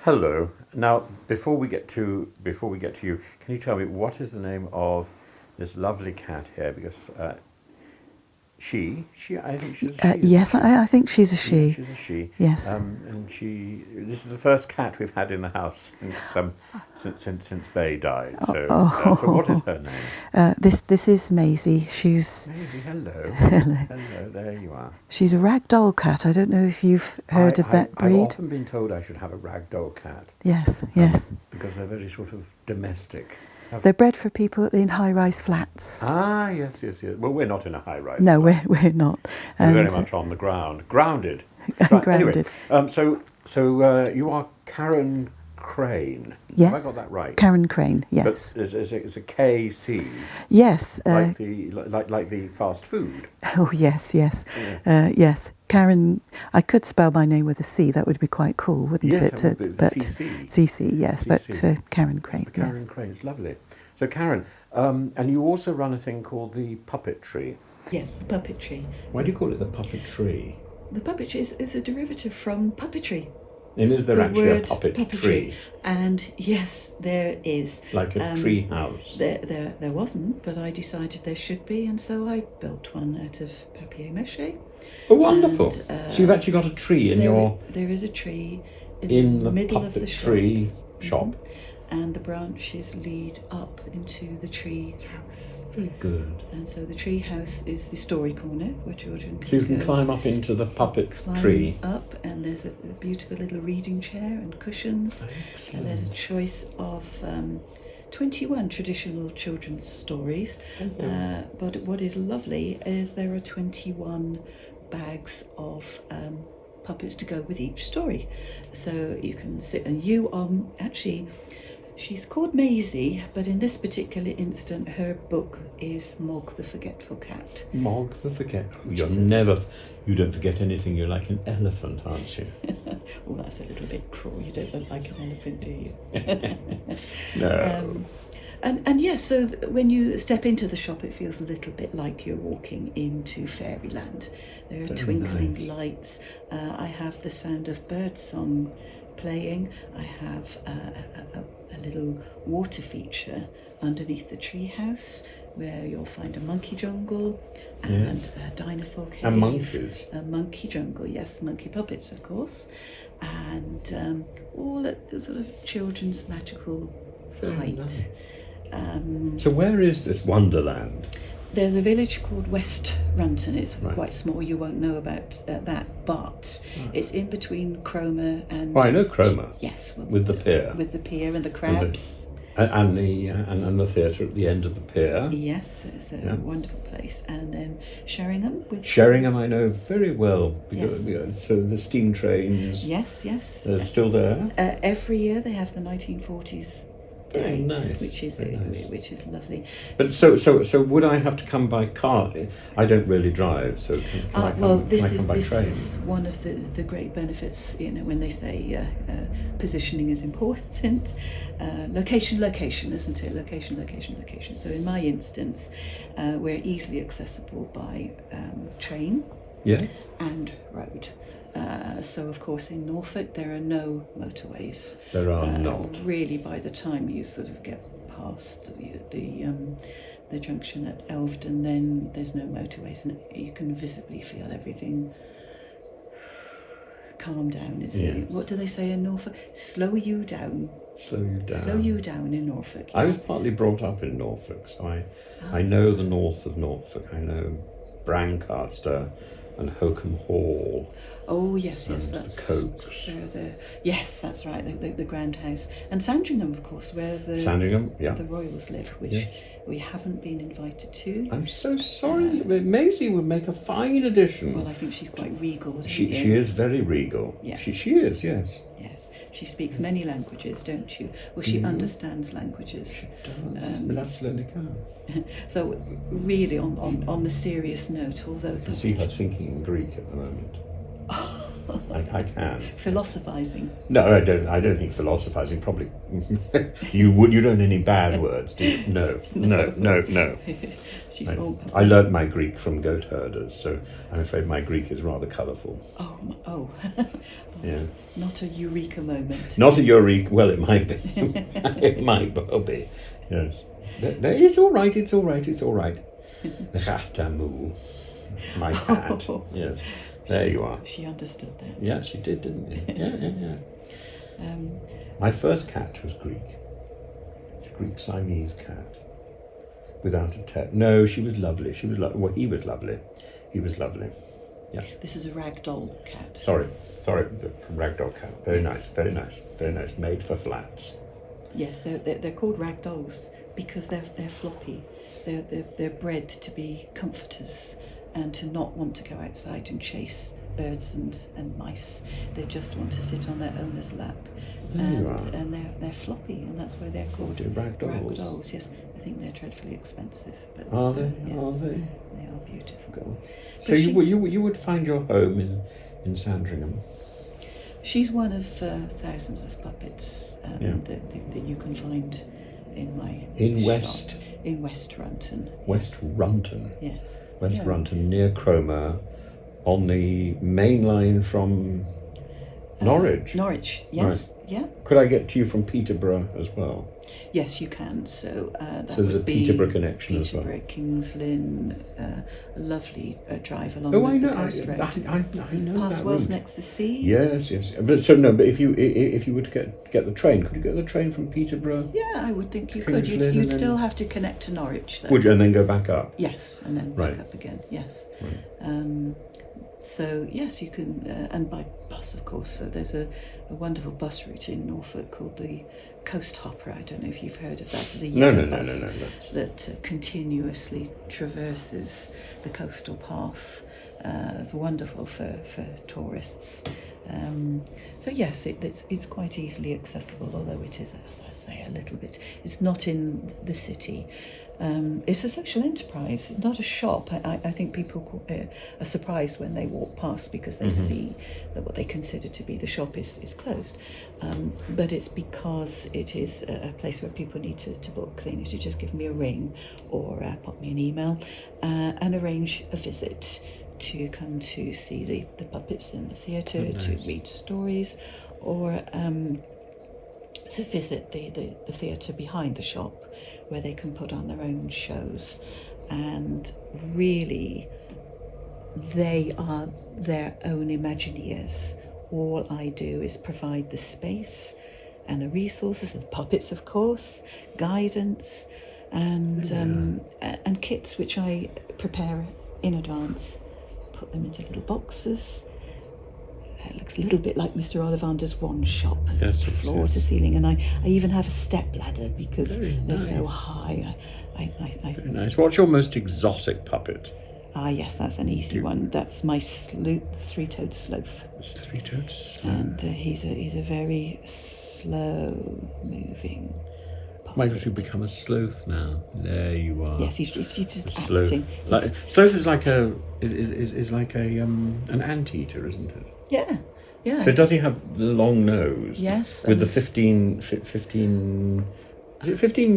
Hello. Now, before we get to you, can you tell me what is the name of this lovely cat here? Because I think she's a she. Yes, I think she's a she. Yeah, she's a she. Yes. And this is the first cat we've had in the house since Bay died. So what is her name? This is Maisie. She's Maisie. Hello. Hello. There you are. She's a ragdoll cat. I don't know if you've heard of that breed. I've often been told I should have a ragdoll cat. Yes. Because they're very sort of domestic. They're bred for people in high-rise flats. Ah, yes. Well, we're not in a high-rise. No, flat. we're not. We're very much on the ground, grounded. Right, grounded. Anyway, so you are Karen Crane. Yes. Have I got that right? Karen Crane. Yes. But it's a KC. Yes. Like the fast food. Oh yes. Yeah. Yes. Karen. I could spell my name with a C. That would be quite cool, wouldn't yes, it? That would be. But CC. Yes. CC. But Karen Crane. Karen Crane. It's lovely. So Karen, and you also run a thing called the PuppetTree. Yes, the PuppetTree. Why do you call it the PuppetTree? The PuppetTree is a derivative from puppetry. And is there actually a puppet tree? And yes, there is. Like a tree house? There wasn't, but I decided there should be, and so I built one out of papier-mâché. Oh, wonderful. And, so you've actually got a tree in your... There is a tree in the the middle of the shop. PuppetTree shop. Mm-hmm. And the branches lead up into the tree house. Very good. And so the tree house is the story corner where children can So you can climb up into the PuppetTree. Up, and there's a beautiful little reading chair and cushions. Excellent. And there's a choice of 21 traditional children's stories. But what is lovely is there are 21 bags of puppets to go with each story. So you can sit, and you are actually... She's called Maisie, but in this particular instant, her book is Mog the Forgetful Cat. Mog the Forgetful. You don't forget anything. You're like an elephant, aren't you? Well, that's a little bit cruel. You don't look like an elephant, do you? No. And yes, so when you step into the shop, it feels a little bit like you're walking into fairyland. There are twinkling lights. I have the sound of birdsong playing. I have a little water feature underneath the treehouse where you'll find a monkey jungle and a dinosaur cave. And monkeys. A monkey jungle, yes, monkey puppets, of course. And all at the sort of children's magical height. Nice. So where is this wonderland? There's a village called West Runton. It's quite small. You won't know about that, but it's in between Cromer and... Well, I know Cromer. Yes. Well, with the pier. With the pier and the crabs. And the theatre at the end of the pier. Yes, it's a wonderful place. And then Sherringham. Sherringham I know very well. Because, so the steam trains... Yes. They're still there? Every year they have the 1940s day, nice. which is lovely. But so would I have to come by car? I don't really drive, so can I come by train? This is one of the great benefits. When they say positioning is important, location, isn't it? Location. So in my instance, we're easily accessible by train. Yes. And road. So, of course, in Norfolk, there are no motorways. There are not. Really, by the time you sort of get past the junction at Elvedon, then there's no motorways, and you can visibly feel everything calm down. What do they say in Norfolk? Slow you down. Slow you down in Norfolk. I was partly brought up in Norfolk, so I know the north of Norfolk. I know Brancaster and Hokum Hall. Oh yes, that's Cokes. Yes, that's right. The Grand House and Sandringham, of course, where the royals live, which we haven't been invited to. I'm so sorry. Maisie would make a fine addition. Well, I think she's quite regal. She is very regal. Yes. She is. Yes. Yes, she speaks many languages, don't you? Well, she understands languages. She does. So, really, on the serious note, although I can see her thinking in Greek at the moment. I can. Philosophizing. No, I don't. I don't think philosophizing. Probably you would. You don't any bad words, do you? No, no, no, no. She's all. I learnt my Greek from goat herders, so I'm afraid my Greek is rather colourful. Oh. Yeah. Not a eureka moment. Not a eureka. Well, it might be. It might well be. Yes. It's all right. It's all right. It's all right. Ratamu, my cat. Yes. There you are. She understood that. Yeah, she did, didn't you? Yeah. My first cat was Greek. It's a Greek Siamese cat. Without a tail. No, she was lovely. She was well, he was lovely. He was lovely. Yeah. This is a ragdoll cat. Sorry, the ragdoll cat. Very Yes. nice, very nice, very nice. Made for flats. Yes, they're called ragdolls because they're floppy. They're bred to be comforters and to not want to go outside and chase birds and mice. They just want to sit on their owner's lap. There you are. And they're floppy, and that's why they're called Ragdolls. ragdolls. Yes, I think they're dreadfully expensive, but Are they? Yes, Are they? They are beautiful. So But you would find your home in Sandringham. She's one of thousands of puppets that you can find in my West? shop. In West Runton. West yes. Runton. Yes. West Yeah. Runton, near Cromer, on the main line from Norwich. Norwich, yes, yeah. Could I get to you from Peterborough as well? Yes, you can. So that So there's would a be Peterborough connection as well. Peterborough, Kings Lynn, a lovely drive along Oh, the I know. coast road. I know Past that Wells route. next to the sea. Yes. But if you were to get the train, could you get the train from Peterborough? Yeah, I would think you Kings could. Lynn You'd and then- still have to connect to Norwich, though. Would you, and then go back up? Yes, and then Right. back up again. Yes. Right. So yes, you can, and by bus, of course. So there's a wonderful bus route in Norfolk called the Coast Hopper. I don't know if you've heard of that. It's a yellow bus that continuously traverses the coastal path. It's wonderful for tourists. So yes, it's quite easily accessible, although it is, as I say, a little bit. It's not in the city. It's a social enterprise. It's not a shop. I think people are surprised when they walk past because they see that what they consider to be the shop is closed. But it's because it is a place where people need to book. They need to just give me a ring or pop me an email and arrange a visit to come to see the puppets in the theatre, to read stories, or to visit the theatre behind the shop, where they can put on their own shows. And really, they are their own Imagineers. All I do is provide the space and the resources, the puppets, of course, guidance, and kits which I prepare in advance, put them into little boxes. It looks a little bit like Mr. Ollivander's wand shop, floor to ceiling, and I even have a step ladder because they're so high. Very nice. What's your most exotic puppet? Yes, that's an easy one. That's my sloth, three-toed sloth. Three-toed sloth. And he's a very slow-moving puppet. Might you become a sloth now? There you are. Yes, he's just Sloth. acting. Sloth is like an anteater, isn't it? Yeah. So does he have the long nose? Yes. With the 15 is it 15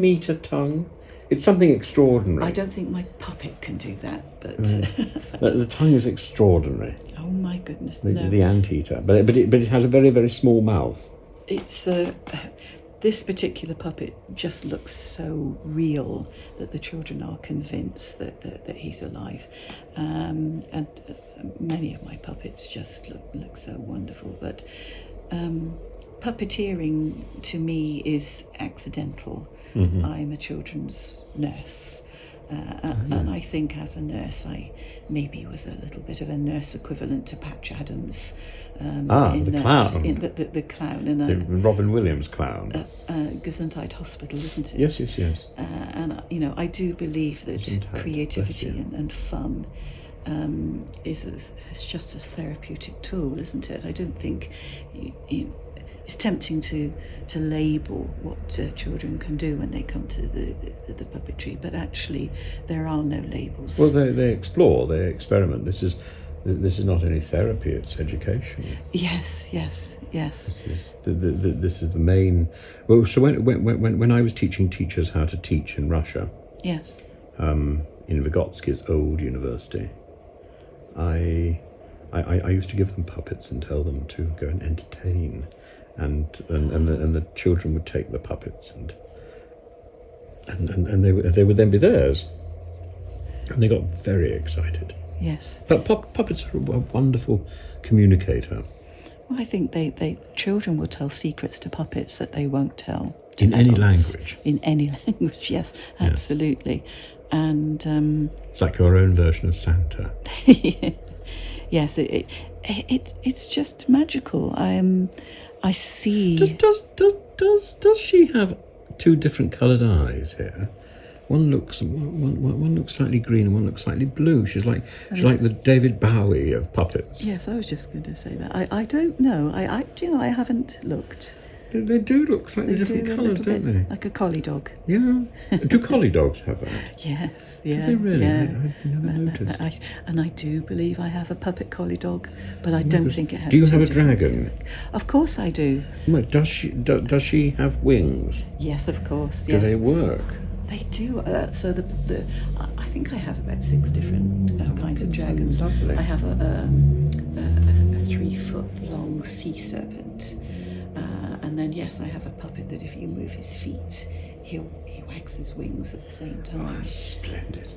metre tongue? It's something extraordinary. I don't think my puppet can do that, but The tongue is extraordinary. oh my goodness, The, no. the anteater, but it has a very, very small mouth. It's this particular puppet just looks so real that the children are convinced that he's alive, and many of my puppets just look so wonderful. But puppeteering to me is accidental. I'm a children's nurse. And I think as a nurse I maybe was a little bit of a nurse equivalent to Patch Adams. The clown. The clown in The Robin Williams clown. Gesundheit Hospital, isn't it? Yes. And I do believe that Gesundheit, creativity bless you. and fun is just a therapeutic tool, isn't it? I don't think it's tempting to label what children can do when they come to the puppetry, but actually there are no labels. Well, they explore, they experiment. This is This is not only therapy; it's education. Yes. This is the main. Well, so when I was teaching teachers how to teach in Russia, Yes. in Vygotsky's old university, I used to give them puppets and tell them to go and entertain, and the children would take the puppets and they would then be theirs, and they got very excited. Yes. But puppets are a wonderful communicator. Well, I think children will tell secrets to puppets that they won't tell to In any adults. language. In any language, yes, absolutely. And It's like your own version of Santa. yes, it's just magical. I see. Does she have two different coloured eyes here? One looks slightly green and one looks slightly blue. She's like the David Bowie of puppets. Yes, I was just going to say that. I don't know. I haven't looked. They do look slightly They different do a colours, little don't bit they? like a collie dog. Yeah. Do collie dogs have that? Yes, Do yeah. they really? Yeah. I never noticed. I do believe I have a puppet collie dog, but I don't think it has. Do you two have a different dragon? Of course I do. Wait, does she have wings? Yes, of course. Do Yes. they work? They do. So I think I have about 6 different kinds of dragons. Lovely. I have a 3-foot-long sea serpent, and then yes, I have a puppet that if you move his feet, he wags his wings at the same time. Oh, splendid.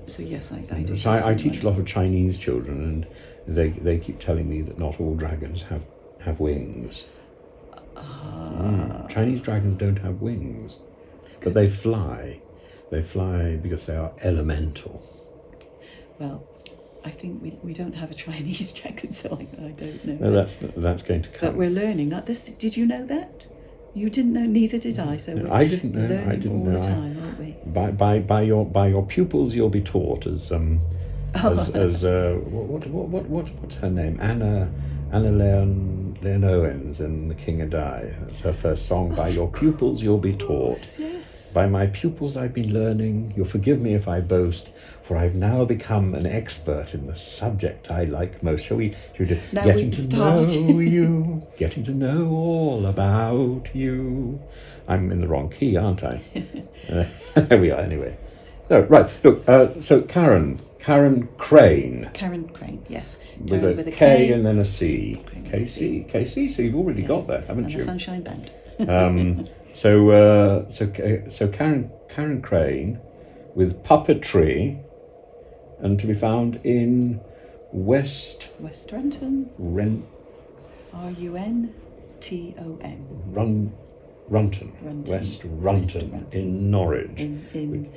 So yes, I do. So I teach a lot of Chinese children, and they keep telling me that not all dragons have wings. Chinese dragons don't have wings, but they fly. They fly because they are elemental. Well, I think we don't have a Chinese dragon, so I don't know. No, that's going to come. But we're learning that. Did you know that? You didn't know, neither did I. So No, we're I didn't know. learning I didn't all know. the time, aren't we? By your pupils you'll be taught, as what's her name? Anna Leon Owens in The King and I. That's her first song. By your pupils you'll be taught. Yes. By my pupils I've been learning. You'll forgive me if I boast, for I've now become an expert in the subject I like most. Shall we do Now getting we to start. know you, getting to know all about you. I'm in the wrong key, aren't I? There we are. Anyway, so right. Look. So Karen Crane. Karen Crane, yes. With Karen a K and then a C. Crane with a C. KC. So you've already got Yes, there, haven't and you? a Sunshine Band. So Karen Crane with PuppetTree, and to be found in West Runton. Runton. Runton. West Runton in Norwich. In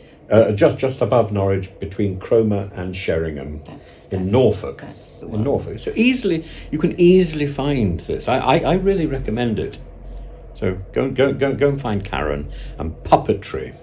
Just above Norwich, between Cromer and Sherringham, in Norfolk. That's the In one. Norfolk. So you can easily find this. I really recommend it. So go and find Karen and PuppetTree.